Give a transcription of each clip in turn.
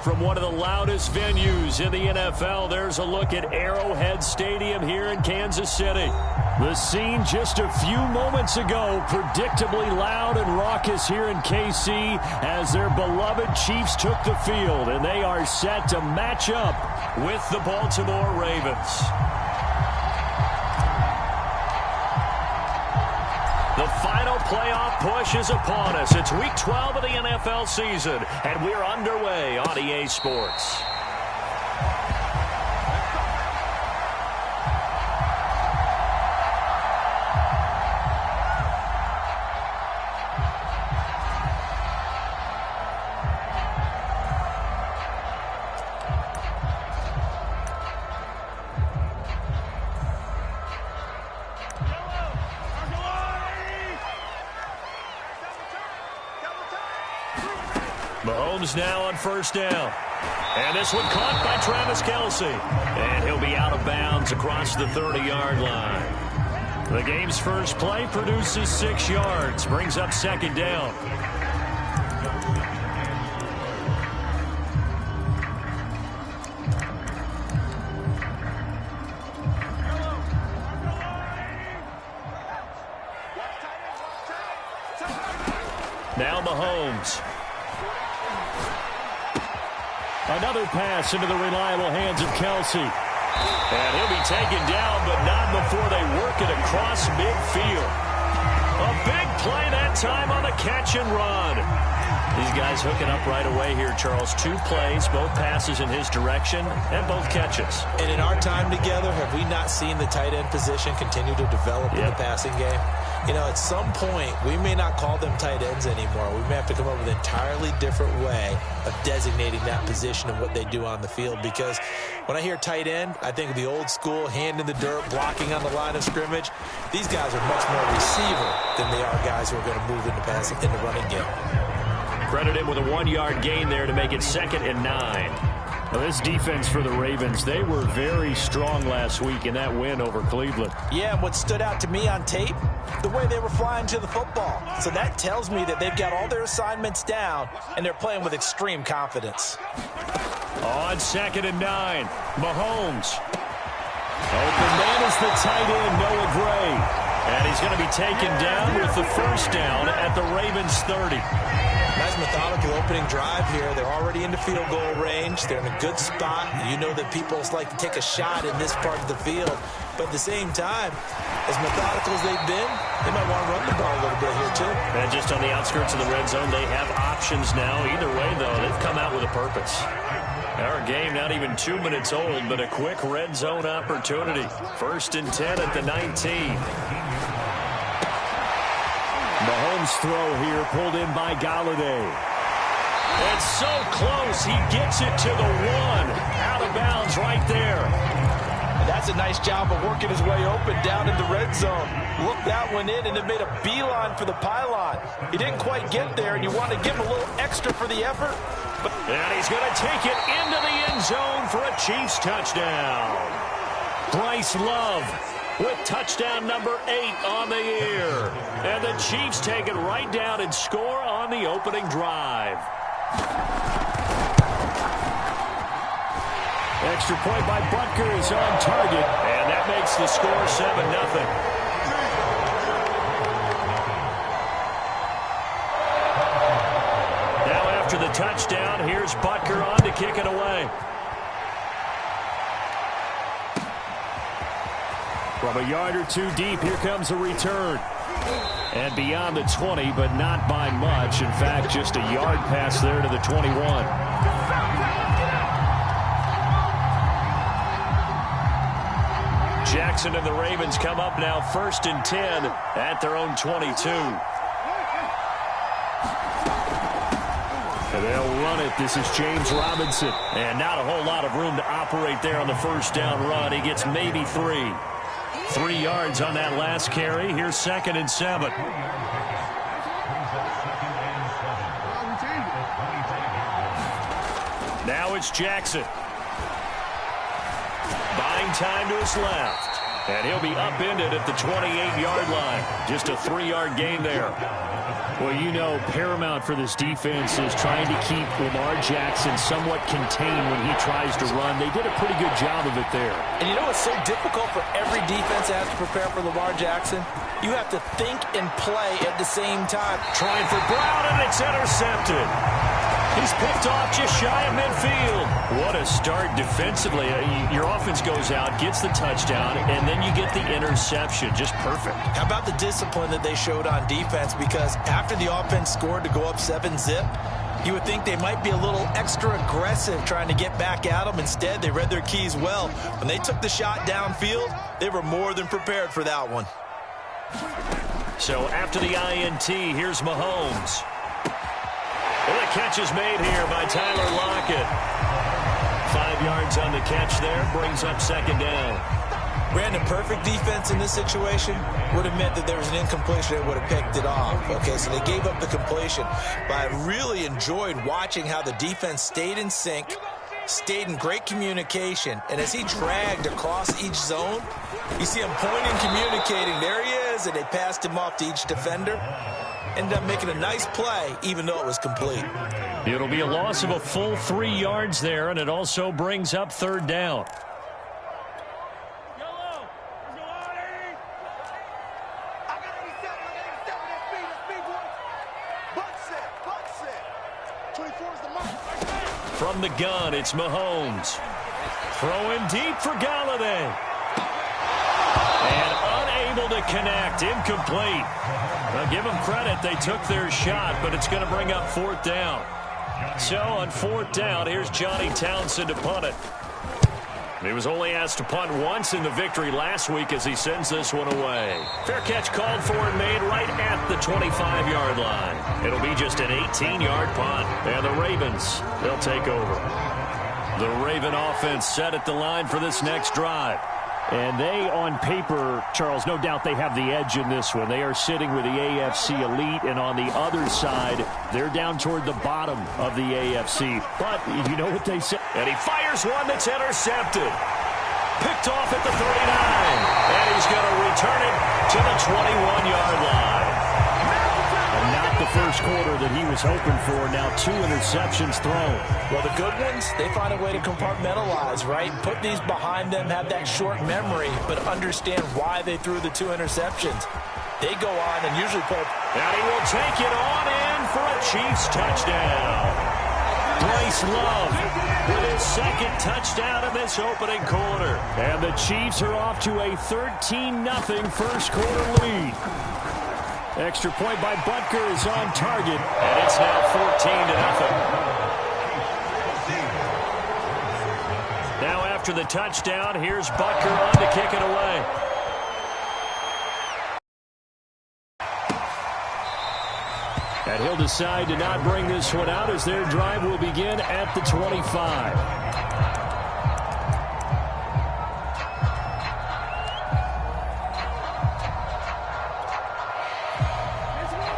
from one of the loudest venues in the NFL. There's a look at Arrowhead Stadium here in Kansas City. The scene just a few moments ago, predictably loud and raucous here in KC as their beloved Chiefs took the field, and they are set to match up with the Baltimore Ravens. The final playoff push is upon us. It's Week 12 of the NFL season, and we're underway on EA Sports. Mahomes now on first down. And this one caught by Travis Kelce. And he'll be out of bounds across the 30-yard line. The game's first play produces 6 yards. Brings up second down. Now Mahomes. Another pass into the reliable hands of Kelce. And he'll be taken down, but not before they work it across midfield. A big play that time on the catch and run. These guys hooking up right away here, Charles. 2 plays, both passes in his direction, and both catches. And in our time together, have we not seen the tight end position continue to develop in the passing game? You know, at some point, we may not call them tight ends anymore. We may have to come up with an entirely different way of designating that position and what they do on the field. Because when I hear tight end, I think of the old school, hand in the dirt, blocking on the line of scrimmage. These guys are much more receiver than they are guys who are going to move into passing in the running game. Credit him with a 1-yard gain there to make it 2nd and 9. Well, this defense for the Ravens, they were very strong last week in that win over Cleveland. Yeah, and what stood out to me on tape, the way they were flying to the football. So that tells me that they've got all their assignments down, and they're playing with extreme confidence. On 2nd and 9, Mahomes. Open man is the tight end, Noah Gray. And he's going to be taken down with the first down at the Ravens 30. Nice methodical opening drive here. They're already into field goal range. They're in a good spot. You know that people like to take a shot in this part of the field. But at the same time, as methodical as they've been, they might want to run the ball a little bit here too. And just on the outskirts of the red zone, they have options now. Either way, though, they've come out with a purpose. Our game not even 2 minutes old, but a quick red zone opportunity. 1st and 10 at the 19. Mahomes' throw here pulled in by Galladay. It's so close. He gets it to the 1. Out of bounds right there. And that's a nice job of working his way open down in the red zone. Looked that one in and then made a beeline for the pylon. He didn't quite get there, and you want to give him a little extra for the effort. And he's going to take it into the end zone for a Chiefs touchdown. Bryce Love with touchdown number 8 on the year. And the Chiefs take it right down and score on the opening drive. Extra point by Butker is on target. And that makes the score 7-0. After the touchdown, here's Butker on to kick it away. From a yard or 2 deep, here comes a return. And beyond the 20, but not by much. In fact, just a yard pass there to the 21. Jackson and the Ravens come up now 1st and 10 at their own 22. And they'll run it. This is James Robinson. And not a whole lot of room to operate there on the first down run. He gets maybe 3. 3 yards on that last carry. Here's 2nd and 7. Now it's Jackson. Buying time to his left. And he'll be upended at the 28-yard line. Just a 3-yard gain there. Well, you know, paramount for this defense is trying to keep Lamar Jackson somewhat contained when he tries to run. They did a pretty good job of it there. And you know what's so difficult for every defense that has to prepare for Lamar Jackson? You have to think and play at the same time. Trying for Brown, and it's intercepted. He's picked off just shy of midfield. What a start defensively. Your offense goes out, gets the touchdown, and then you get the interception. Just perfect. How about the discipline that they showed on defense? Because after the offense scored to go up 7-zip, you would think they might be a little extra aggressive trying to get back at them. Instead, they read their keys well. When they took the shot downfield, they were more than prepared for that one. So after the INT, here's Mahomes. Well, the catch is made here by Tyler Lockett. 5 yards on the catch there, brings up second down. Brandon, perfect defense in this situation would have meant that there was an incompletion that would have picked it off. Okay, so they gave up the completion. But I really enjoyed watching how the defense stayed in sync, stayed in great communication, and as he dragged across each zone, you see him pointing, communicating. There he is, and they passed him off to each defender. Ended up making a nice play, even though it was complete. It'll be a loss of a full 3 yards there, and it also brings up third down. From the gun, it's Mahomes. Throwing deep for Galladay. And unable to connect. Incomplete. Now, give them credit. They took their shot, but it's going to bring up fourth down. So, on fourth down, here's Johnny Townsend to punt it. He was only asked to punt once in the victory last week as he sends this one away. Fair catch called for and made right at the 25-yard line. It'll be just an 18-yard punt. And the Ravens, they'll take over. The Raven offense set at the line for this next drive. And they, on paper, Charles, no doubt they have the edge in this one. They are sitting with the AFC elite, and on the other side, they're down toward the bottom of the AFC. But you know what they say. And he fires one that's intercepted. Picked off at the 39. And he's going to return it to the 21-yard line. And not the first quarter that he was hoping for. Now 2 interceptions thrown. Well, the good ones, they find a way to compartmentalize, right? Put these behind them, have that short memory, but understand why they threw the 2 interceptions. They go on and usually put... And he will take it on in for a Chiefs touchdown. Bryce Love with his second touchdown of this opening quarter. And the Chiefs are off to a 13-0 first quarter lead. Extra point by Butker is on target, and it's now 14-0. Now after the touchdown, here's Butker on to kick it away. And he'll decide to not bring this one out as their drive will begin at the 25.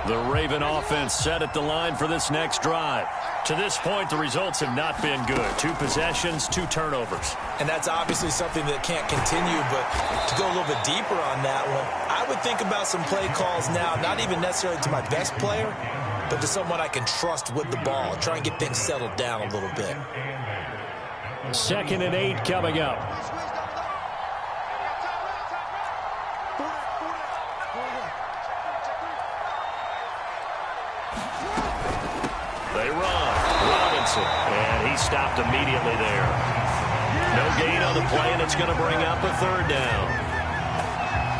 The Raven offense set at the line for this next drive. To this point, the results have not been good. 2 possessions, 2 turnovers. And that's obviously something that can't continue, but to go a little bit deeper on that one, I would think about some play calls now, not even necessarily to my best player, but to someone I can trust with the ball. Try and get things settled down a little bit. 2nd and 8 coming up. They run. Robinson. And he stopped immediately there. No gain on the play, and it's going to bring up a third down.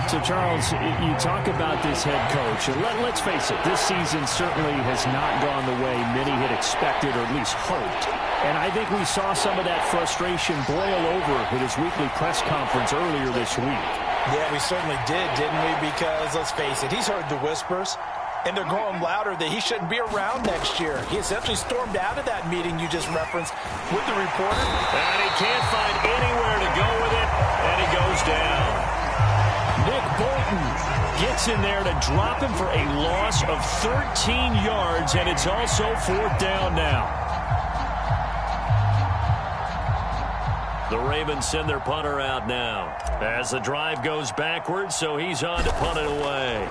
So, Charles, you talk about this head coach, and let's face it, this season certainly has not gone the way many had expected or at least hoped. And I think we saw some of that frustration boil over with his weekly press conference earlier this week. Yeah, we certainly did, didn't we? Because, let's face it, he's heard the whispers, and they're growing louder that he shouldn't be around next year. He essentially stormed out of that meeting you just referenced with the reporter. And he can't find anywhere to go with it, and he goes down. Nick Bolton gets in there to drop him for a loss of 13 yards, and it's also 4th down now. The Ravens send their punter out now. As the drive goes backwards, so he's on to punt it away.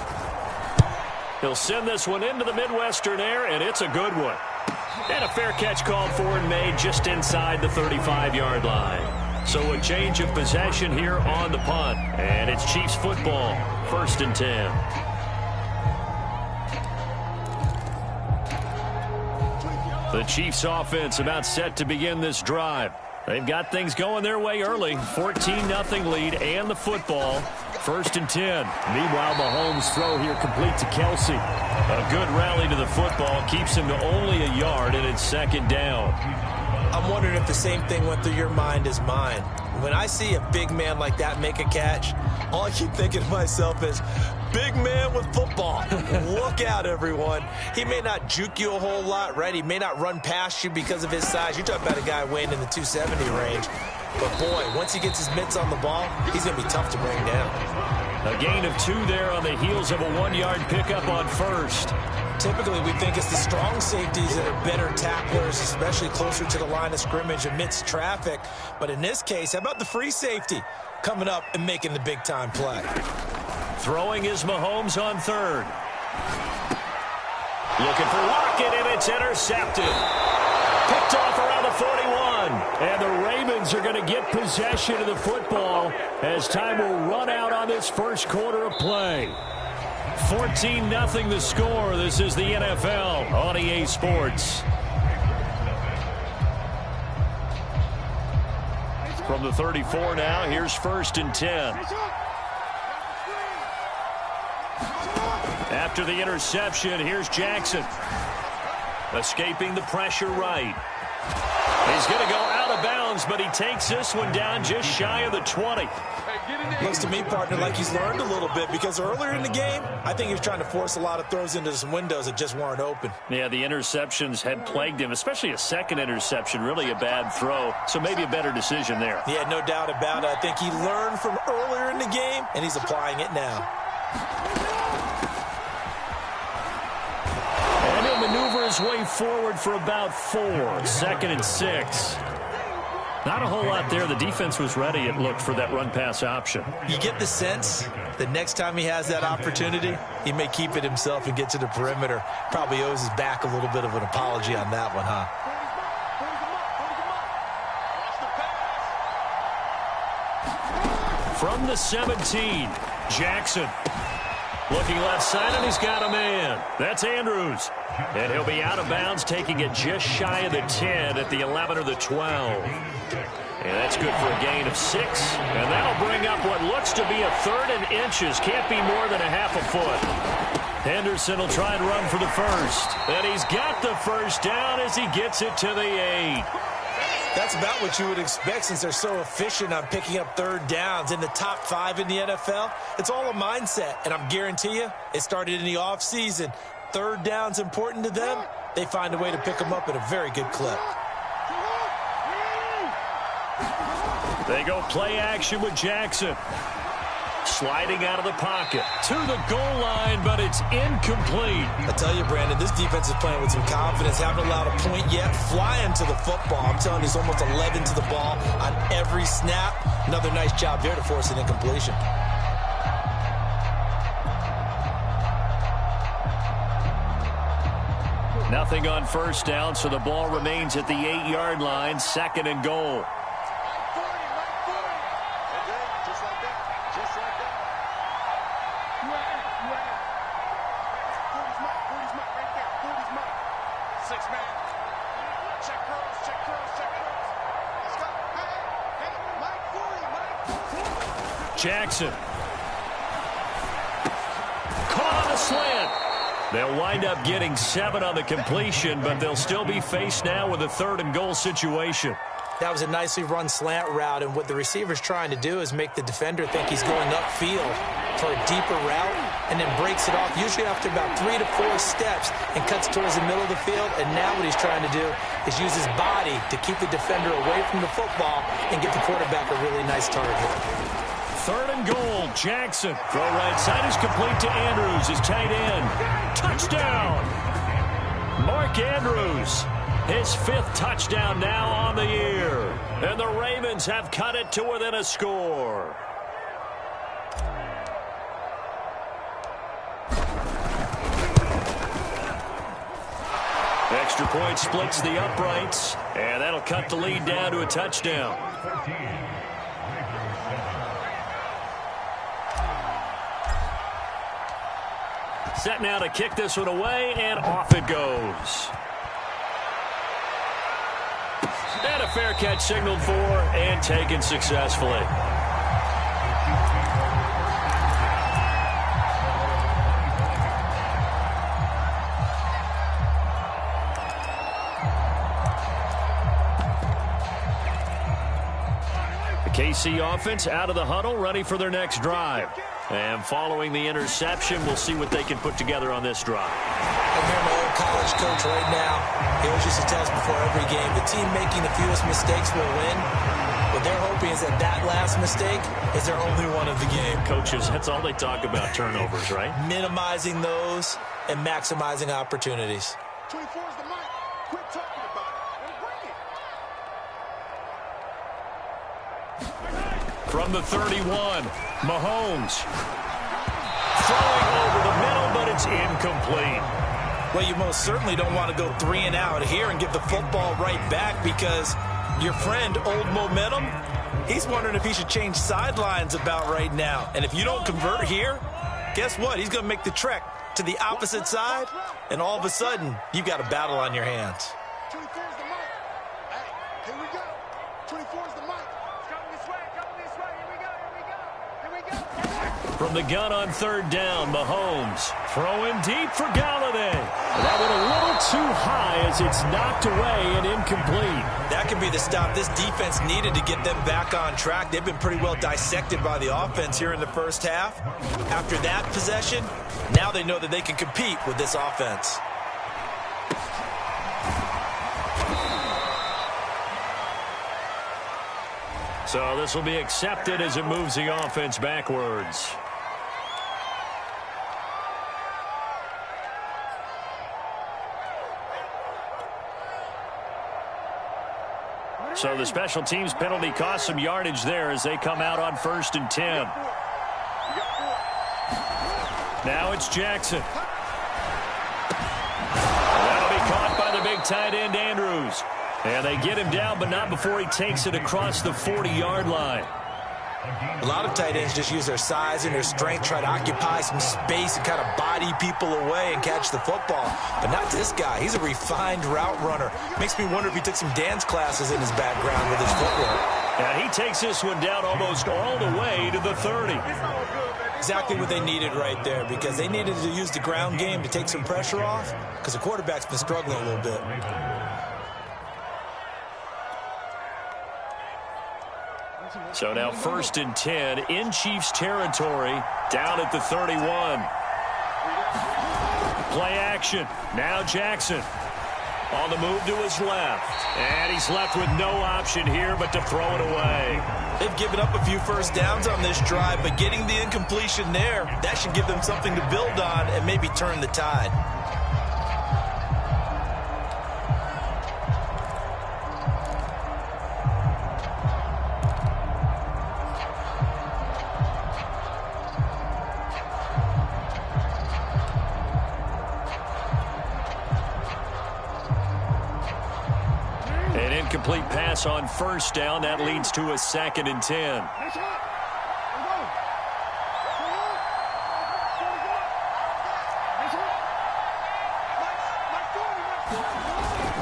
He'll send this one into the Midwestern air, and it's a good one. And a fair catch called for and made just inside the 35-yard line. So a change of possession here on the punt. And it's Chiefs football, 1st and 10. The Chiefs offense about set to begin this drive. They've got things going their way early. 14-0 lead and the football. 1st and 10. Meanwhile, Mahomes' throw here complete to Kelsey. A good rally to the football keeps him to only a yard, and it's 2nd down. I'm wondering if the same thing went through your mind as mine. When I see a big man like that make a catch, all I keep thinking to myself is, big man with football. Look out, everyone. He may not juke you a whole lot, right? He may not run past you because of his size. You're talking about a guy weighing in the 270 range. But, boy, once he gets his mitts on the ball, he's going to be tough to bring down. A gain of 2 there on the heels of a 1-yard pickup on 1st. Typically, we think it's the strong safeties that are better tacklers, especially closer to the line of scrimmage amidst traffic. But in this case, how about the free safety coming up and making the big-time play? Throwing is Mahomes on 3rd. Looking for Lockett, and it's intercepted. Picked off around the 41. And the Ravens are going to get possession of the football as time will run out on this first quarter of play. 14-0 the score. This is the NFL on EA Sports. From the 34 now, here's 1st and 10. After the interception, here's Jackson. Escaping the pressure right. He's going to go out of bounds, but he takes this one down just shy of the 20. Looks to me, partner, like he's learned a little bit, because earlier in the game, I think he was trying to force a lot of throws into some windows that just weren't open. Yeah, the interceptions had plagued him, especially a second interception, really a bad throw. So maybe a better decision there. Yeah, no doubt about it. I think he learned from earlier in the game, and he's applying it now. And he'll maneuver his way forward for about 4. 2nd and 6. Not a whole lot there. The defense was ready, it looked, for that run-pass option. You get the sense that next time he has that opportunity, he may keep it himself and get to the perimeter. Probably owes his back a little bit of an apology on that one, huh? From the 17, Jackson. Looking left side, and he's got a man. That's Andrews. And he'll be out of bounds, taking it just shy of the 10 at the 11 or the 12. And that's good for a gain of 6. And that'll bring up what looks to be a 3rd and inches. Can't be more than a half a foot. Henderson will try and run for the first. And he's got the first down as he gets it to the 8. That's about what you would expect, since they're so efficient on picking up 3rd downs. In the top 5 in the NFL, it's all a mindset. And I'm guarantee you, it started in the offseason. 3rd down's important to them. They find a way to pick them up at a very good clip. They go play action with Jackson. Sliding out of the pocket to the goal line, but it's incomplete. I tell you, Brandon, this defense is playing with some confidence. Haven't allowed a point yet. Flying to the football. I'm telling you, it's almost 11 to the ball on every snap. Another nice job there to force an incompletion. Nothing on 1st down, so the ball remains at the 8-yard line. 2nd and goal. Jackson. Caught on the slant. They'll wind up getting 7 on the completion, but they'll still be faced now with a 3rd and goal situation. That was a nicely run slant route, and what the receiver's trying to do is make the defender think he's going upfield for a deeper route, and then breaks it off, usually after about 3 to 4 steps, and cuts towards the middle of the field. And now what he's trying to do is use his body to keep the defender away from the football and get the quarterback a really nice target. 3rd and goal, Jackson. Throw right side is complete to Andrews, his tight end. Touchdown! Mark Andrews, his 5th touchdown now on the year. And the Ravens have cut it to within a score. Extra point splits the uprights, and that'll cut the lead down to a touchdown. Set now to kick this one away, and off it goes. And a fair catch signaled for and taken successfully. KC offense out of the huddle, ready for their next drive. And following the interception, we'll see what they can put together on this drive. I'm here, my old college coach right now. He always used to tell us before every game, the team making the fewest mistakes will win. What they're hoping is that last mistake is their only one of the game. Coaches, that's all they talk about, turnovers, right? Minimizing those and maximizing opportunities. 24 is the mic. Quit talking about it and bring it. From the 31, Mahomes. Throwing over the middle, but it's incomplete. Well, you most certainly don't want to go 3 and out here and give the football right back because your friend, Old Momentum, he's wondering if he should change sidelines about right now. And if you don't convert here, guess what? He's going to make the trek to the opposite side, and all of a sudden, you've got a battle on your hands. 24 is the mic. Hey, here we go. 24 is the mic. Coming this way, Here we go. From the gun on third down, Mahomes throwing deep for Galladay. That went a little too high as it's knocked away and incomplete. That could be the stop this defense needed to get them back on track. They've been pretty well dissected by the offense here in the first half. After that possession, now they know that they can compete with this offense. So this will be accepted as it moves the offense backwards. So the special teams penalty cost some yardage there as they come out on 1st and 10. Now it's Jackson. That'll be caught by the big tight end, Andrews. And they get him down, but not before he takes it across the 40-yard line. A lot of tight ends just use their size and their strength, try to occupy some space and kind of body people away and catch the football. But not this guy. He's a refined route runner. Makes me wonder if he took some dance classes in his background with his footwork. And he takes this one down almost all the way to the 30. Exactly what they needed right there, because they needed to use the ground game to take some pressure off, because the quarterback's been struggling a little bit. So now 1st and 10 in Chiefs territory, down at the 31. Play action. Now Jackson on the move to his left. And he's left with no option here but to throw it away. They've given up a few first downs on this drive, but getting the incompletion there, that should give them something to build on and maybe turn the tide. Complete pass on 1st down. That leads to a 2nd and 10.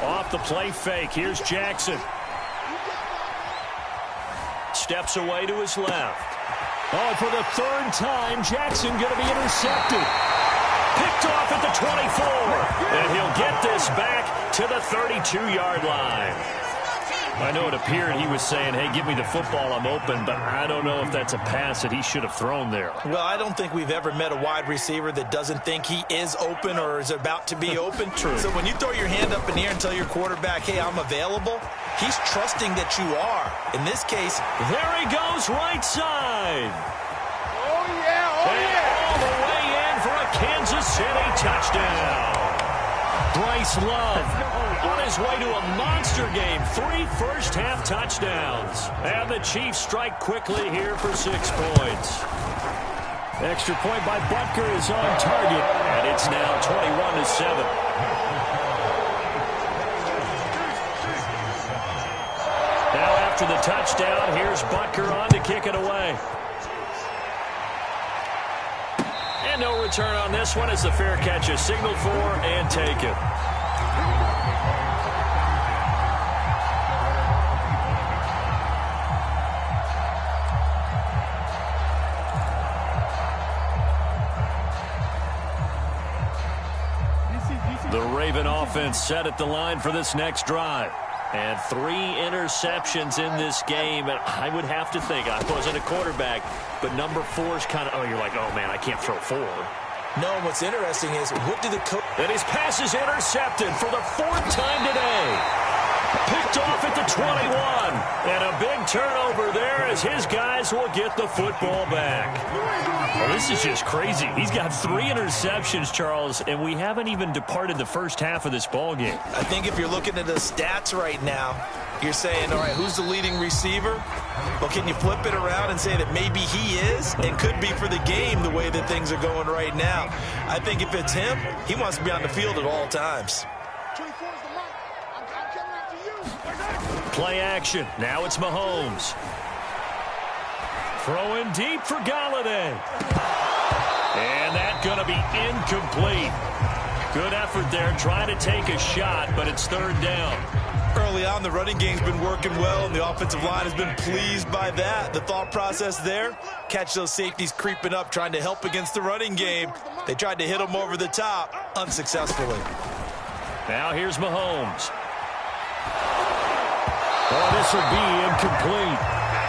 Off the play fake. Here's Jackson. Steps away to his left. Oh, for the 3rd time, Jackson going to be intercepted. Picked off at the 24. And he'll get this back to the 32-yard line. I know it appeared he was saying, hey, give me the football, I'm open, but I don't know if that's a pass that he should have thrown there. Well, I don't think we've ever met a wide receiver that doesn't think he is open or is about to be open. True. So when you throw your hand up in the air and tell your quarterback, hey, I'm available, he's trusting that you are. In this case, there he goes, right side. Oh, yeah, All the way in for a Kansas City touchdown. Bryce Love on his way to a monster game. 3 first-half touchdowns. And the Chiefs strike quickly here for 6 points. Extra point by Butker is on target. And it's now 21-7. after the touchdown, here's Butker on to kick it away. And no return on this one as the fair catch is signaled for and taken. The Raven offense set at the line for this next drive. And 3 interceptions in this game. And I would have to think, I wasn't a quarterback, but number 4 is kind of, oh, you're like, oh, man, I can't throw 4. No, what's interesting is, what do the coach... And his pass is intercepted for the 4th time today. Picked off at the 21. And a big turnover there as his guys will get the football back. Well, this is just crazy. He's got 3 interceptions, Charles, and we haven't even departed the first half of this ball game. I think if you're looking at the stats right now, you're saying, all right, who's the leading receiver? Well, can you flip it around and say that maybe he is and could be for the game the way that things are going right now? I think if it's him, he wants to be on the field at all times. Play action. Now it's Mahomes. Throwing deep for Galladay. And that's going to be incomplete. Good effort there trying to take a shot, but it's 3rd down. Early on, the running game's been working well, and the offensive line has been pleased by that. The thought process there, catch those safeties creeping up, trying to help against the running game. They tried to hit them over the top, unsuccessfully. Now here's Mahomes. Oh, this will be incomplete.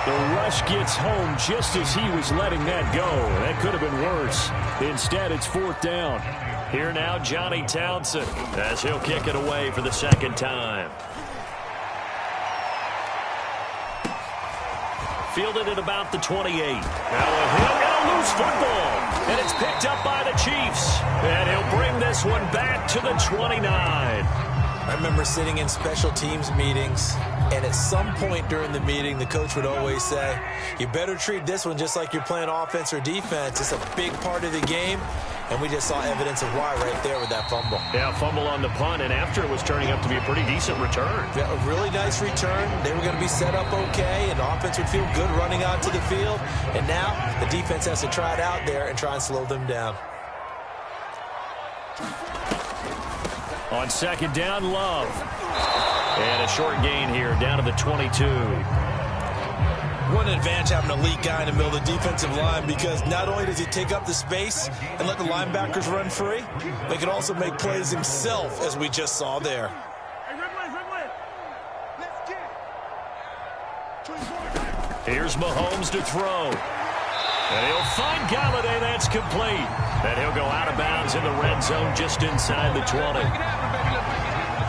The rush gets home just as he was letting that go. That could have been worse. Instead, it's 4th down. Here now, Johnny Townsend, as he'll kick it away for the 2nd time. Fielded at about the 28. Now a hit and a loose football. And it's picked up by the Chiefs. And he'll bring this one back to the 29. I remember sitting in special teams meetings, and at some point during the meeting, the coach would always say, you better treat this one just like you're playing offense or defense. It's a big part of the game, and we just saw evidence of why right there with that fumble. Yeah, fumble on the punt, and after it was turning up to be a pretty decent return. Yeah, a really nice return. They were going to be set up okay, and the offense would feel good running onto the field. And now the defense has to try it out there and try and slow them down. On 2nd down, Love. And a short gain here, down to the 22. One advantage having an elite guy in the middle of the defensive line, because not only does he take up the space and let the linebackers run free, but he can also make plays himself, as we just saw there. Here's Mahomes to throw. And he'll find Galladay. That's complete. And he'll go out of bounds in the red zone just inside the 20.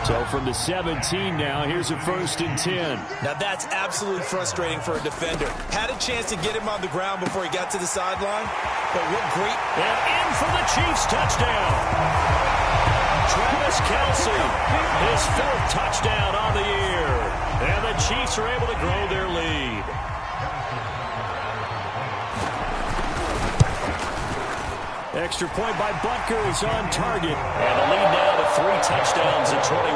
So from the 17 now, here's a 1st and 10. Now that's absolutely frustrating for a defender. Had a chance to get him on the ground before he got to the sideline, but what great... And in for the Chiefs touchdown. Travis Kelce, his 4th touchdown on the year. And the Chiefs are able to grow their lead. Extra point by Butker is on target. And the lead now to 3 touchdowns at 21.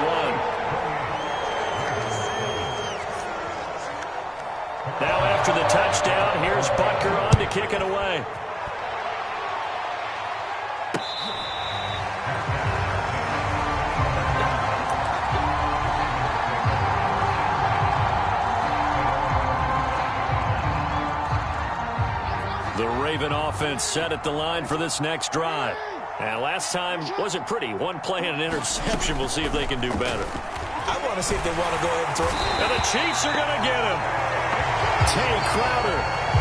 Now after the touchdown, here's Butker on to kick it away. The Raven offense set at the line for this next drive. And last time wasn't pretty. One play and an interception. We'll see if they can do better. I want to see if they want to go ahead and throw. And the Chiefs are going to get him. Tay Crowder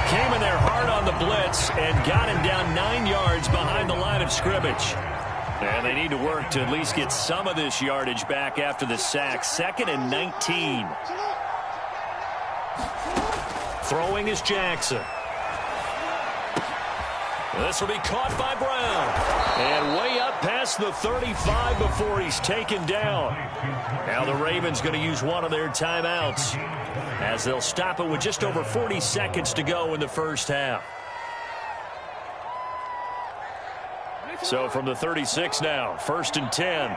came in there hard on the blitz and got him down 9 yards behind the line of scrimmage. And they need to work to at least get some of this yardage back after the sack. 2nd and 19. Throwing is Jackson. This will be caught by Brown. And way up past the 35 before he's taken down. Now the Ravens going to use one of their timeouts as they'll stop it with just over 40 seconds to go in the first half. So from the 36 now, 1st and 10.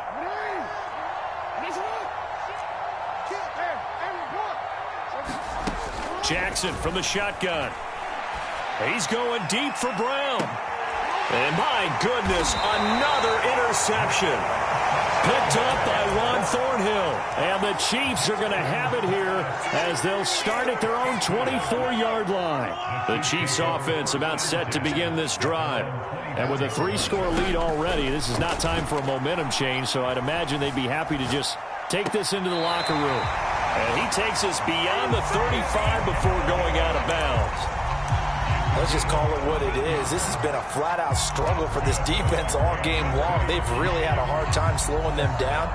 Jackson from the shotgun. He's going deep for Brown. And my goodness, another interception. Picked up by Juan Thornhill. And the Chiefs are going to have it here as they'll start at their own 24-yard line. The Chiefs offense about set to begin this drive. And with a 3-score lead already, this is not time for a momentum change, so I'd imagine they'd be happy to just take this into the locker room. And he takes us beyond the 35 before going out of bounds. Let's just call it what it is. This has been a flat-out struggle for this defense all game long. They've really had a hard time slowing them down.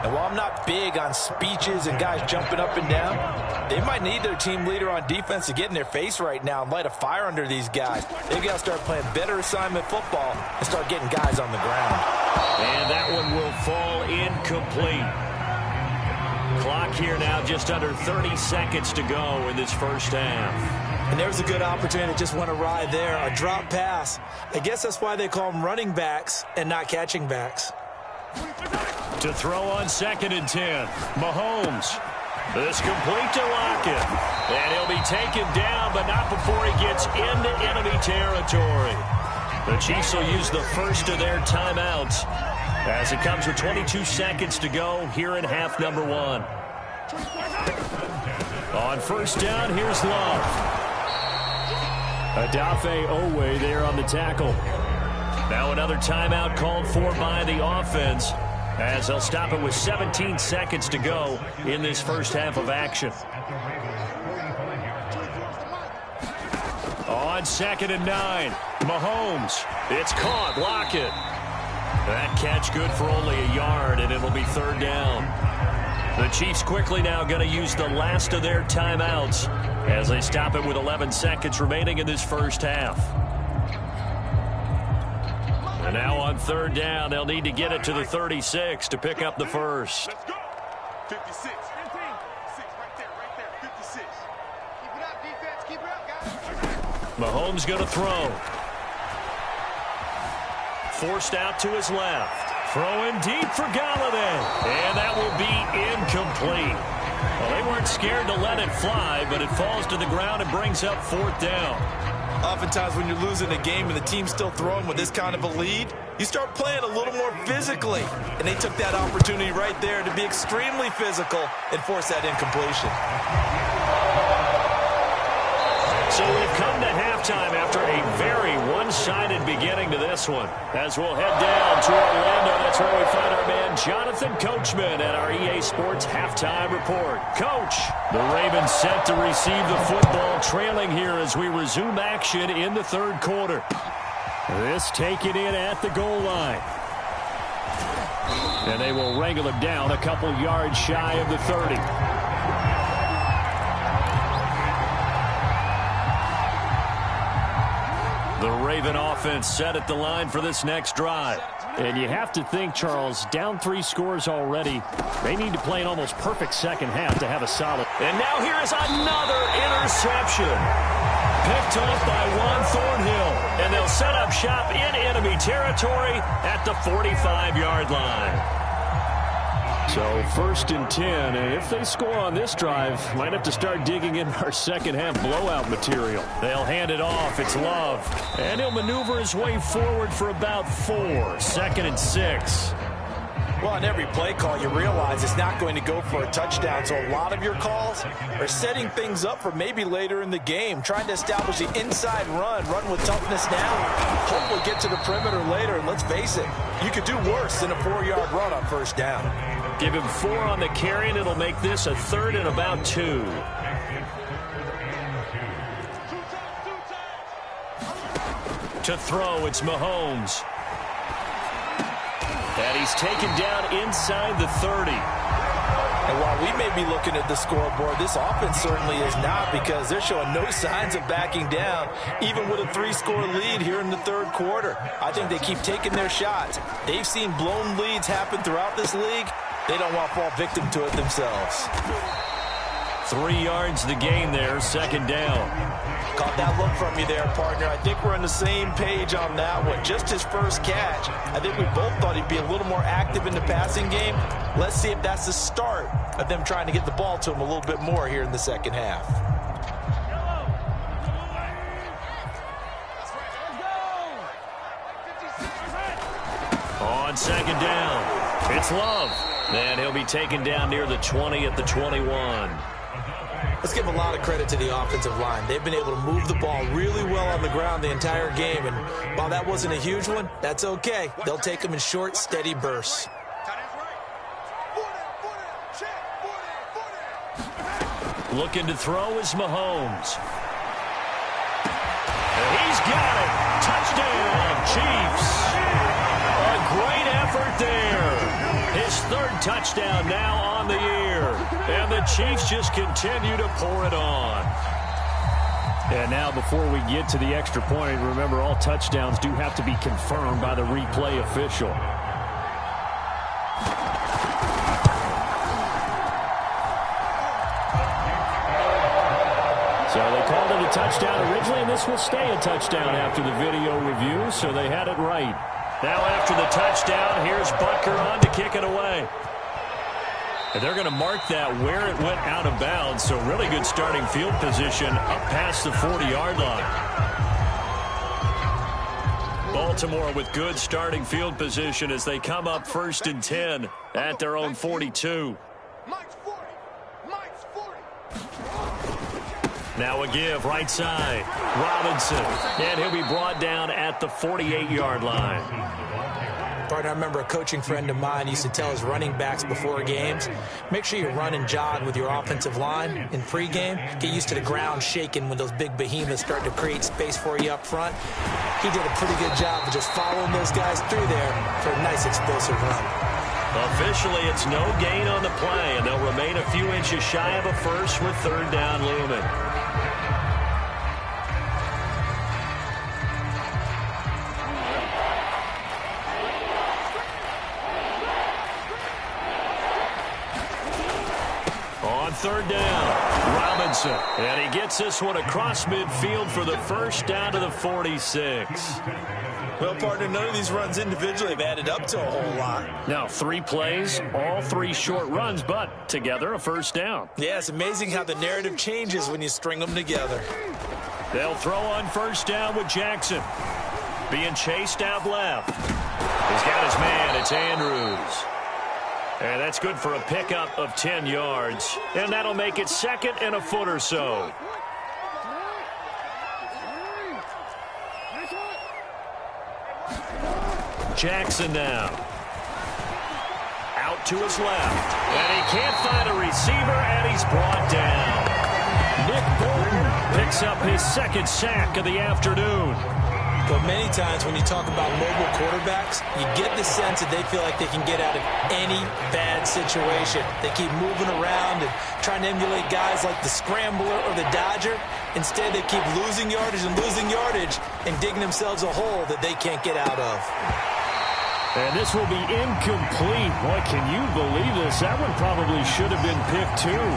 And while I'm not big on speeches and guys jumping up and down, they might need their team leader on defense to get in their face right now and light a fire under these guys. They've got to start playing better assignment football and start getting guys on the ground. And that one will fall incomplete. Clock here now just under 30 seconds to go in this first half. And there's a good opportunity that just went awry there, a drop pass. I guess that's why they call them running backs and not catching backs. To throw on 2nd and 10, Mahomes. This complete to Lockett. And he'll be taken down, but not before he gets into enemy territory. The Chiefs will use the first of their timeouts as it comes with 22 seconds to go here in half number 1. On first down, here's Love. Odafe Oweh there on the tackle. Now another timeout called for by the offense as they'll stop it with 17 seconds to go in this first half of action. On 2nd and 9, Mahomes. It's caught. Lockett. That catch good for only a yard, and it'll be 3rd down. The Chiefs quickly now going to use the last of their timeouts as they stop it with 11 seconds remaining in this first half. And now on 3rd down, they'll need to get it to the 36 to pick up the first. Let's go. 56. 15. 6 right there. 56. Keep it up, defense. Keep it up, guys. Mahomes going to throw. Forced out to his left. Throwing deep for Galladay. And that will be incomplete. Well, they weren't scared to let it fly, but it falls to the ground and brings up 4th down. Oftentimes when you're losing a game and the team's still throwing with this kind of a lead, you start playing a little more physically. And they took that opportunity right there to be extremely physical and force that incompletion. So we've come to halftime after a very one-sided beginning to this one. As we'll head down to Orlando, that's where we find our man Jonathan Coachman at our EA Sports Halftime Report. Coach, the Ravens set to receive the football, trailing here as we resume action in the 3rd quarter. This taken in at the goal line. And they will wrangle him down a couple yards shy of the 30. The Raven offense set at the line for this next drive. And you have to think, Charles, down 3 scores already. They need to play an almost perfect second half to have a solid. And now here is another interception. Picked off by Juan Thornhill. And they'll set up shop in enemy territory at the 45-yard line. So 1st and 10, and if they score on this drive, might have to start digging in our second half blowout material. They'll hand it off. It's Love. And he'll maneuver his way forward for about 4. 2nd and 6. Well, on every play call, you realize it's not going to go for a touchdown. So a lot of your calls are setting things up for maybe later in the game, trying to establish the inside run with toughness now, hopefully get to the perimeter later. And let's face it, you could do worse than a 4-yard run on 1st down. Give him 4 on the carry, and it'll make this a 3rd and about 2. To throw, it's Mahomes. And he's taken down inside the 30. And while we may be looking at the scoreboard, this offense certainly is not, because they're showing no signs of backing down, even with a 3-score lead here in the 3rd quarter. I think they keep taking their shots. They've seen blown leads happen throughout this league. They don't want to fall victim to it themselves. 3 yards the gain there, 2nd down. Caught that look from you there, partner. I think we're on the same page on that one. Just his first catch. I think we both thought he'd be a little more active in the passing game. Let's see if that's the start of them trying to get the ball to him a little bit more here in the second half. on second down. It's Love. And he'll be taken down near the 20 at the 21. Let's give a lot of credit to the offensive line. They've been able to move the ball really well on the ground the entire game. And while that wasn't a huge one, that's okay. They'll take them in short, steady bursts. Looking to throw is Mahomes. And he's got it. Touchdown, Chiefs. A great effort there. His third touchdown now on the year. And the Chiefs just continue to pour it on. And now before we get to the extra point, remember all touchdowns do have to be confirmed by the replay official. So they called it a touchdown originally, and this will stay a touchdown after the video review, so they had it right. Now after the touchdown, here's Butker on to kick it away. And they're going to mark that where it went out of bounds, so really good starting field position up past the 40-yard line. Baltimore with good starting field position as they come up 1st and 10 at their own 42. Now a give, right side. Robinson. And he'll be brought down at the 48-yard line. Partner, I remember a coaching friend of mine used to tell his running backs before games, make sure you run and jog with your offensive line in pregame. Get used to the ground shaking when those big behemoths start to create space for you up front. He did a pretty good job of just following those guys through there for a nice explosive run. Officially, it's no gain on the play, and they'll remain a few inches shy of a first with 3rd down looming. On 3rd down, Robinson. And he gets this one across midfield for the first down to the 46. Well, partner, none of these runs individually have added up to a whole lot. Now 3 plays, all 3 short runs, but together a first down. Yeah, it's amazing how the narrative changes when you string them together. They'll throw on 1st down with Jackson. Being chased out left. He's got his man. It's Andrews. And that's good for a pickup of 10 yards. And that'll make it 2nd and a foot or so. Jackson now. Out to his left. And he can't find a receiver, and he's brought down. Nick Bolton picks up his 2nd sack of the afternoon. But many times when you talk about mobile quarterbacks, you get the sense that they feel like they can get out of any bad situation. They keep moving around and trying to emulate guys like the Scrambler or the Dodger. Instead, they keep losing yardage and digging themselves a hole that they can't get out of. And this will be incomplete. Boy, can you believe this? That one probably should have been picked too.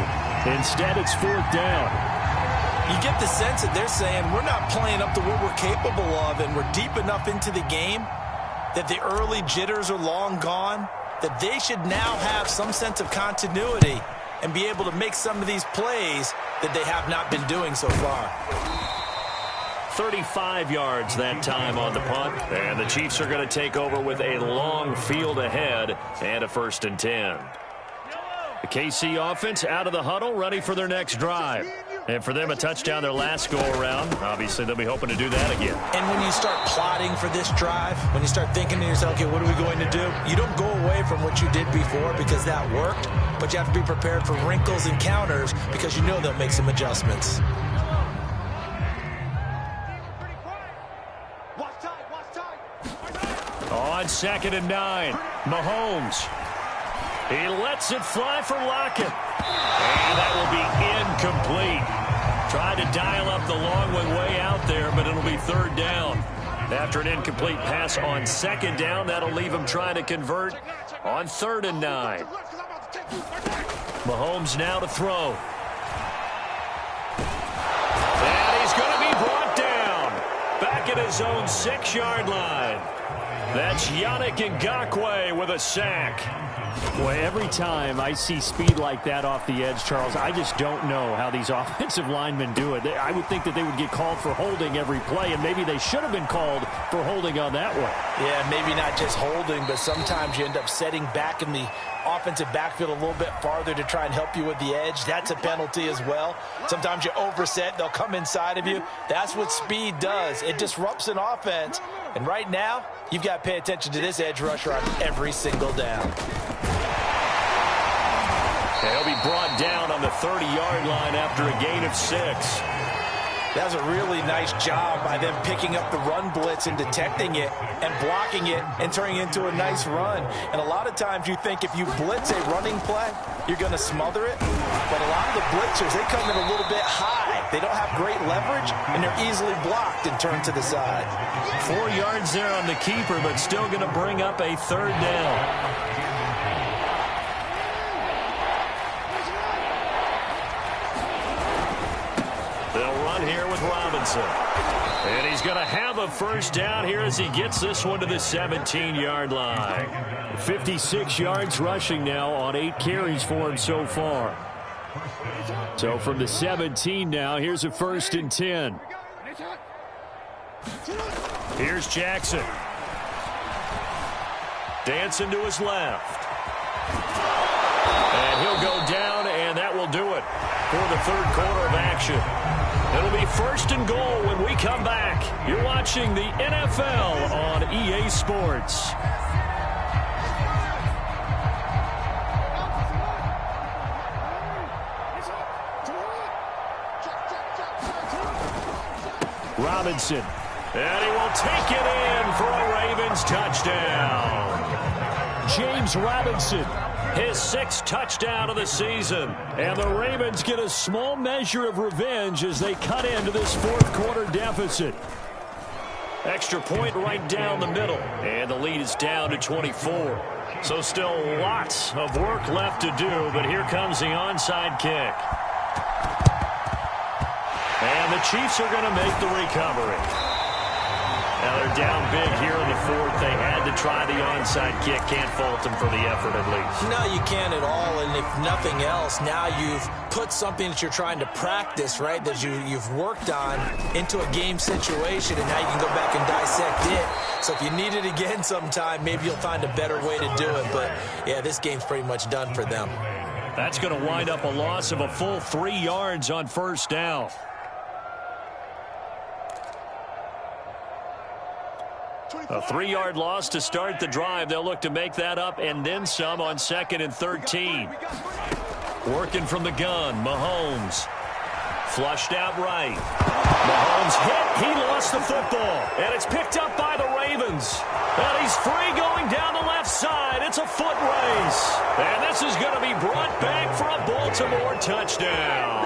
Instead, it's 4th down. You get the sense that they're saying we're not playing up to what we're capable of, and we're deep enough into the game that the early jitters are long gone, that they should now have some sense of continuity and be able to make some of these plays that they have not been doing so far. 35 yards that time on the punt, and the Chiefs are going to take over with a long field ahead and a 1st and 10. The KC offense out of the huddle, ready for their next drive. And for them, a touchdown their last go-around. Obviously, they'll be hoping to do that again. And when you start plotting for this drive, when you start thinking to yourself, okay, what are we going to do? You don't go away from what you did before because that worked, but you have to be prepared for wrinkles and counters because you know they'll make some adjustments. On 2nd and 9, Mahomes. He lets it fly for Lockett. And that will be incomplete. Tried to dial up the long one way out there, but it'll be 3rd down. After an incomplete pass on 2nd down, that'll leave him trying to convert on 3rd and 9. Mahomes now to throw. And he's going to be brought down. Back at his own 6-yard line. That's Yannick Ngakoue with a sack. Boy, every time I see speed like that off the edge, Charles, I just don't know how these offensive linemen do it. I would think that they would get called for holding every play, and maybe they should have been called for holding on that one. Yeah, maybe not just holding, but sometimes you end up setting back in the offensive backfield a little bit farther to try and help you with the edge. That's a penalty as well. Sometimes you overset, they'll come inside of you. That's what speed does. It disrupts an offense. And right now, you've got to pay attention to this edge rusher on every single down. He'll be brought down on the 30-yard line after a gain of 6. That was a really nice job by them picking up the run blitz and detecting it and blocking it and turning it into a nice run. And a lot of times you think if you blitz a running play, you're going to smother it. But a lot of the blitzers, they come in a little bit high. They don't have great leverage, and they're easily blocked and turned to the side. 4 yards there on the keeper, but still going to bring up a 3rd down. Here with Robinson. And he's going to have a 1st down here as he gets this one to the 17-yard line. 56 yards rushing now on 8 carries for him so far. So from the 17 now, here's a 1st and 10. Here's Jackson. Dancing to his left. And he'll go down, and that will do it for the 3rd quarter of action. It'll be 1st and goal when we come back. You're watching the NFL on EA Sports. Robinson. And he will take it in for a Ravens touchdown. James Robinson. His 6th touchdown of the season. And the Ravens get a small measure of revenge as they cut into this 4th quarter deficit. Extra point right down the middle. And the lead is down to 24. So still lots of work left to do, but here comes the onside kick. And the Chiefs are going to make the recovery. Now they're down big here in the 4th. They had to try the onside kick. Can't fault them for the effort at least. No, you can't at all. And if nothing else, now you've put something that you're trying to practice, right, that you've worked on into a game situation, and now you can go back and dissect it. So if you need it again sometime, maybe you'll find a better way to do it. But, yeah, this game's pretty much done for them. That's going to wind up a loss of a full 3 yards on 1st down. A 3-yard loss to start the drive. They'll look to make that up and then some on 2nd and 13. Working from the gun, Mahomes. Flushed out right. Mahomes hit. He lost the football. And it's picked up by the Ravens. And he's free going down the left side. It's a foot race. And this is going to be brought back for a Baltimore touchdown.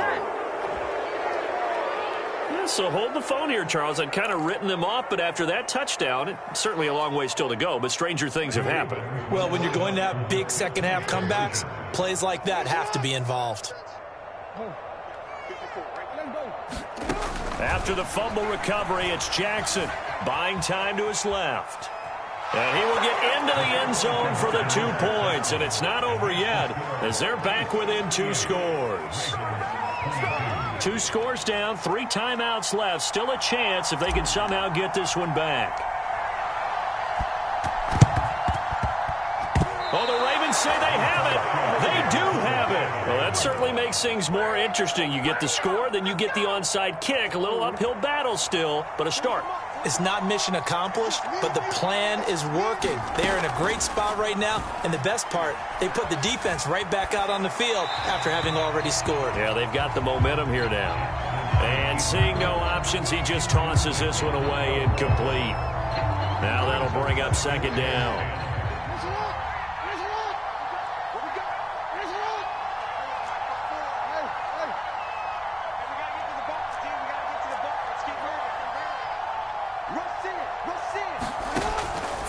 So hold the phone here, Charles. I'd kind of written them off, but after that touchdown, it's certainly a long way still to go, but stranger things have happened. Well, when you're going to have big second-half comebacks, plays like that have to be involved. After the fumble recovery, it's Jackson buying time to his left. And he will get into the end zone for the 2 points, and it's not over yet as they're back within 2 scores. 2 scores down, 3 timeouts left. Still a chance if they can somehow get this one back. Oh, the Ravens say they have it. They do have it. Well, that certainly makes things more interesting. You get the score, then you get the onside kick. A little uphill battle still, but a start. It's not mission accomplished, but the plan is working. They are in a great spot right now, and the best part, they put the defense right back out on the field after having already scored. Yeah, they've got the momentum here now. And seeing no options, he just tosses this one away incomplete. Now that'll bring up 2nd down.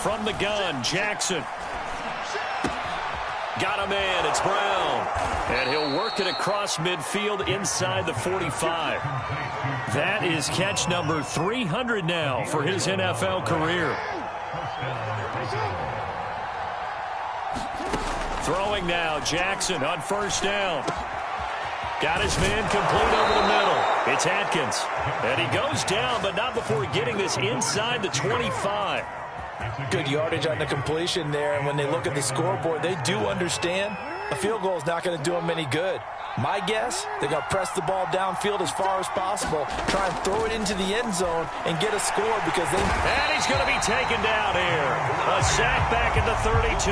From the gun, Jackson. Got him in. It's Brown. And he'll work it across midfield inside the 45. That is catch number 300 now for his NFL career. Throwing now, Jackson on first down. Got his man complete over the middle. It's Atkins. And he goes down, but not before getting this inside the 25. Good yardage on the completion there, and when they look at the scoreboard, they do understand a field goal is not going to do them any good. My guess, they're going to press the ball downfield as far as possible, try and throw it into the end zone and get a score because they... And he's going to be taken down here. A sack back at the 32.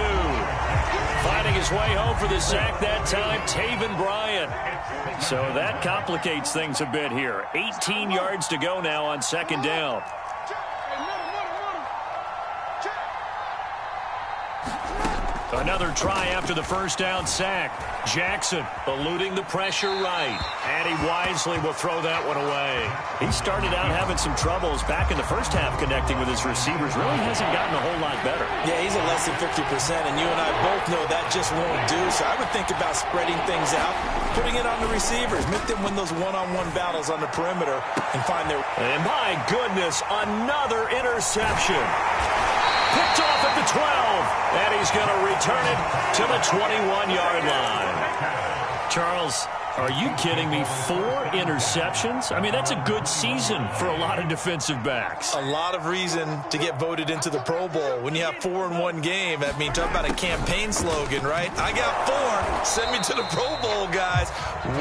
Finding his way home for the sack that time, Taven Bryan. So that complicates things a bit here. 18 yards to go now on second down. Another try after the first down sack. Jackson eluding the pressure right. And he wisely will throw that one away. He started out having some troubles back in the first half connecting with his receivers. Really hasn't gotten a whole lot better. Yeah, he's at less than 50%, and you and I both know that just won't do. So I would think about spreading things out, putting it on the receivers, make them win those one-on-one battles on the perimeter and find their... And my goodness, another interception. Picked off at the 12, and he's going to return it to the 21-yard line. Charles, are you kidding me? 4 interceptions? I mean, that's a good season for a lot of defensive backs. A lot of reason to get voted into the Pro Bowl. When you have 4 in one game, I mean, talk about a campaign slogan, right? I got 4. Send me to the Pro Bowl, guys.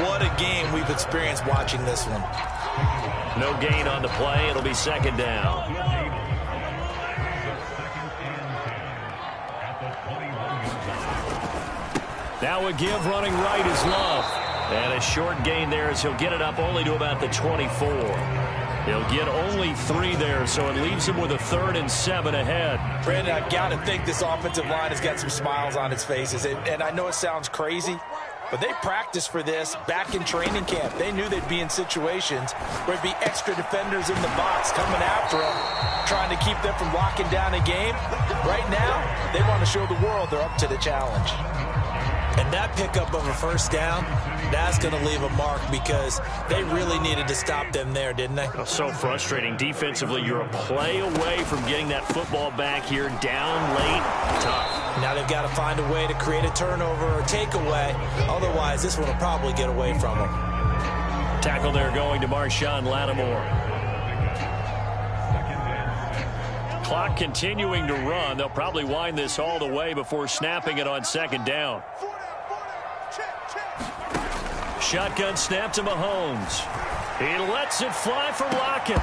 What a game we've experienced watching this one. No gain on the play. It'll be second down. Now a give running right is Love. And a short gain there as he'll get it up only to about the 24. He'll get only 3 there, so it leaves him with a 3rd and 7 ahead. Brandon, I've got to think this offensive line has got some smiles on its faces. And I know it sounds crazy, but they practiced for this back in training camp. They knew they'd be in situations where there'd be extra defenders in the box coming after them, trying to keep them from locking down a game. Right now, they want to show the world they're up to the challenge. And that pickup of a first down, that's going to leave a mark because they really needed to stop them there, didn't they? Oh, so frustrating. Defensively, you're a play away from getting that football back here down late. Tough. Now they've got to find a way to create a turnover or takeaway. Otherwise, this one will probably get away from them. Tackle there going to Marshawn Lattimore. Clock continuing to run. They'll probably wind this all the way before snapping it on second down. Shotgun snap to Mahomes. He lets it fly for Lockett.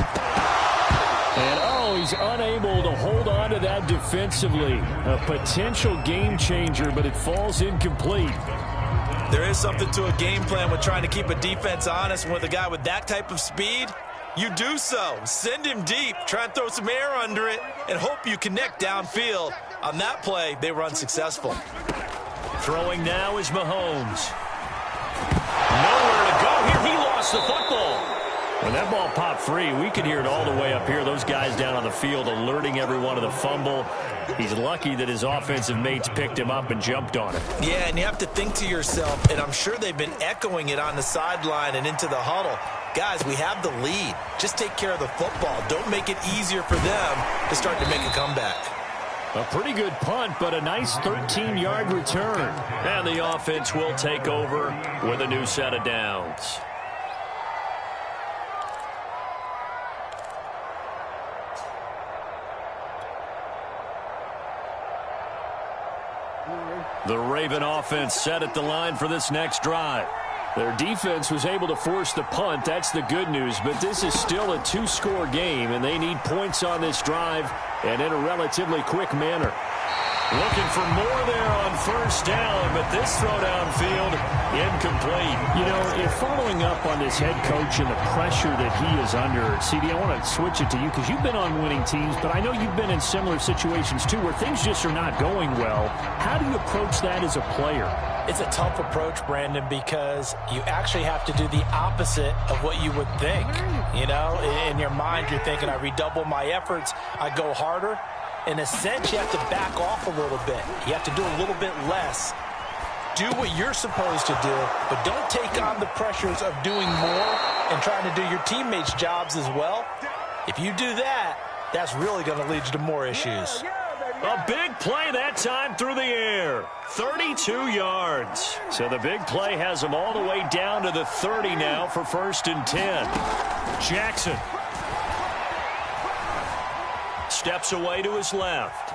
And, he's unable to hold on to that defensively. A potential game changer, but it falls incomplete. There is something to a game plan with trying to keep a defense honest. And with a guy with that type of speed, you do so. Send him deep. Try and throw some air under it and hope you connect downfield. On that play, they were unsuccessful. Throwing now is Mahomes. Nowhere to go here. He lost the football. When that ball popped free, we could hear it all the way up here. Those guys down on the field alerting everyone of the fumble. He's lucky that his offensive mates picked him up and jumped on it. Yeah, and you have to think to yourself, and I'm sure they've been echoing it on the sideline and into the huddle. Guys, we have the lead. Just take care of the football. Don't make it easier for them to start to make a comeback. A pretty good punt, but a nice 13-yard return. And the offense will take over with a new set of downs. The Raven offense set at the line for this next drive. Their defense was able to force the punt. That's the good news. But this is still a 2-score game, and they need points on this drive and in a relatively quick manner. Looking for more there on first down, but this throw downfield incomplete. You know, if following up on this head coach and the pressure that he is under, CD, I want to switch it to you because you've been on winning teams, but I know you've been in similar situations too where things just are not going well. How do you approach that as a player? It's a tough approach, Brandon, because you actually have to do the opposite of what you would think. You know, in your mind, you're thinking, I redouble my efforts, I go harder. In a sense, you have to back off a little bit. You have to do a little bit less. Do what you're supposed to do, but don't take on the pressures of doing more and trying to do your teammates' jobs as well. If you do that, that's really going to lead you to more issues. A big play that time through the air. 32 yards. So the big play has them all the way down to the 30 now for 1st and 10. Jackson steps away to his left.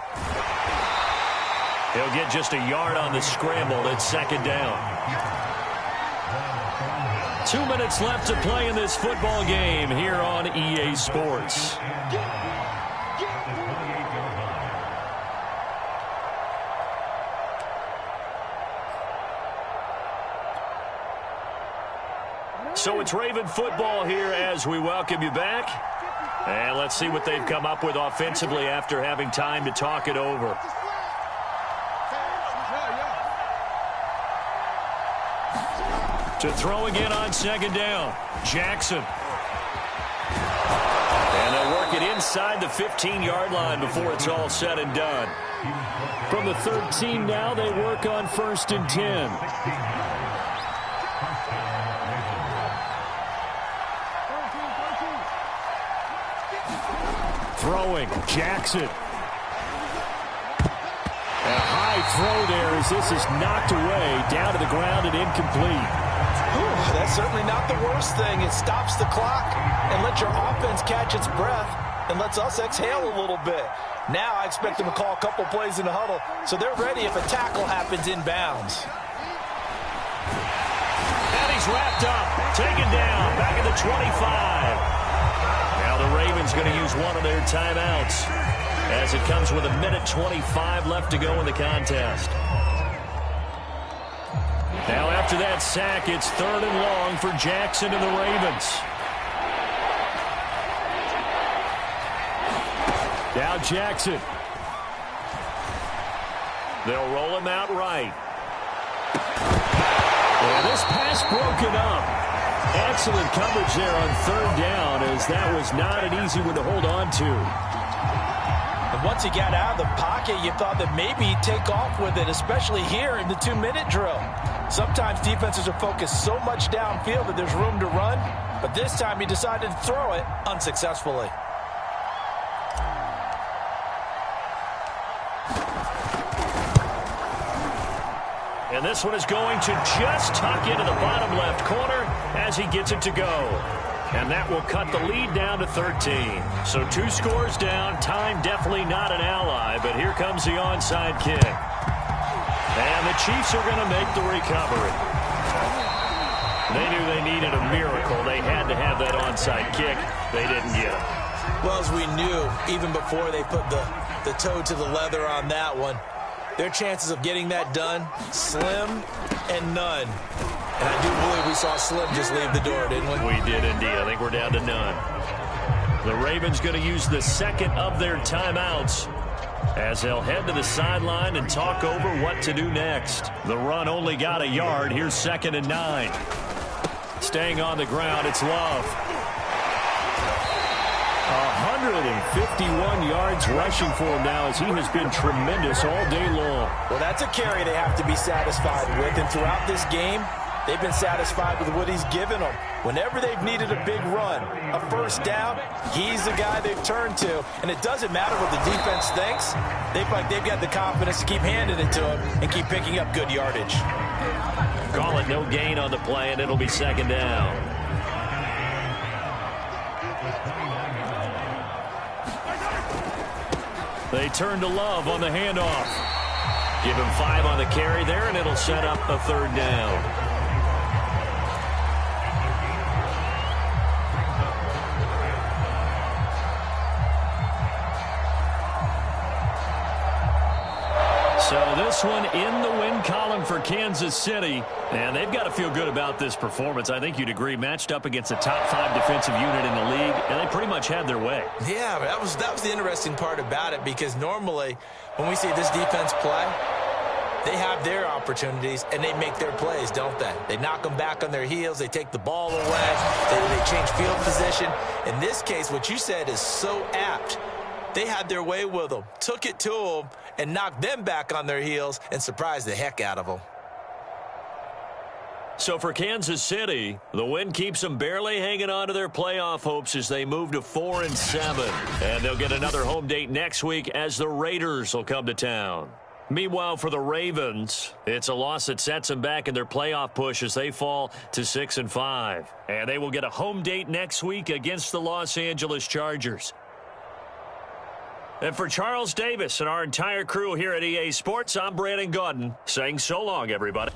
He'll get just a yard on the scramble. It's 2nd down. 2 minutes left to play in this football game here on EA Sports. So it's Raven football here as we welcome you back. And let's see what they've come up with offensively after having time to talk it over. To throw again on 2nd down. Jackson. And they'll work it inside the 15-yard line before it's all said and done. From the 13 now, they work on 1st and 10. Throwing, Jackson. A high throw there as this is knocked away, down to the ground and incomplete. That's certainly not the worst thing. It stops the clock and lets your offense catch its breath and lets us exhale a little bit. Now I expect them to call a couple plays in the huddle so they're ready if a tackle happens inbounds. And he's wrapped up, taken down, back at the 25. Now the Ravens going to use one of their timeouts as it comes with 1:25 left to go in the contest. Now after that sack, it's 3rd and long for Jackson and the Ravens. Now Jackson. They'll roll him out right. And this pass broken up. Excellent coverage there on 3rd down as that was not an easy one to hold on to. And once he got out of the pocket, you thought that maybe he'd take off with it, especially here in the 2-minute drill. Sometimes defenses are focused so much downfield that there's room to run, but this time he decided to throw it unsuccessfully. And this one is going to just tuck into the bottom left corner as he gets it to go. And that will cut the lead down to 13. So 2 scores down. Time definitely not an ally, but here comes the onside kick. And the Chiefs are going to make the recovery. They knew they needed a miracle. They had to have that onside kick. They didn't get it. Well, as we knew, even before they put the toe to the leather on that one, their chances of getting that done, slim and none. And I do believe we saw Slim just leave the door, didn't we? We did indeed. I think we're down to none. The Ravens going to use the 2nd of their timeouts as they'll head to the sideline and talk over what to do next. The run only got a yard. Here's 2nd and 9. Staying on the ground, it's Love. 151 yards rushing for him now as he has been tremendous all day long. Well, that's a carry they have to be satisfied with, and throughout this game, they've been satisfied with what he's given them. Whenever they've needed a big run, a 1st down, he's the guy they've turned to. And it doesn't matter what the defense thinks. They feel like they've got the confidence to keep handing it to him and keep picking up good yardage. Call it no gain on the play, and it'll be 2nd down. They turn to Love on the handoff. Give him 5 on the carry there, and it'll set up a 3rd down. So this one in the win column for Kansas City. And they've got to feel good about this performance. I think you'd agree, matched up against a top 5 defensive unit in the league, and they pretty much had their way. Yeah, that was the interesting part about it, because normally when we see this defense play, they have their opportunities and they make their plays, don't they? They knock them back on their heels. They take the ball away. They change field position. In this case, what you said is so apt. They had their way with them, took it to them, and knocked them back on their heels and surprised the heck out of them. So for Kansas City, the win keeps them barely hanging on to their playoff hopes as they move to 4-7. And they'll get another home date next week as the Raiders will come to town. Meanwhile, for the Ravens, it's a loss that sets them back in their playoff push as they fall to 6-5. And they will get a home date next week against the Los Angeles Chargers. And for Charles Davis and our entire crew here at EA Sports, I'm Brandon Gaudin saying so long, everybody.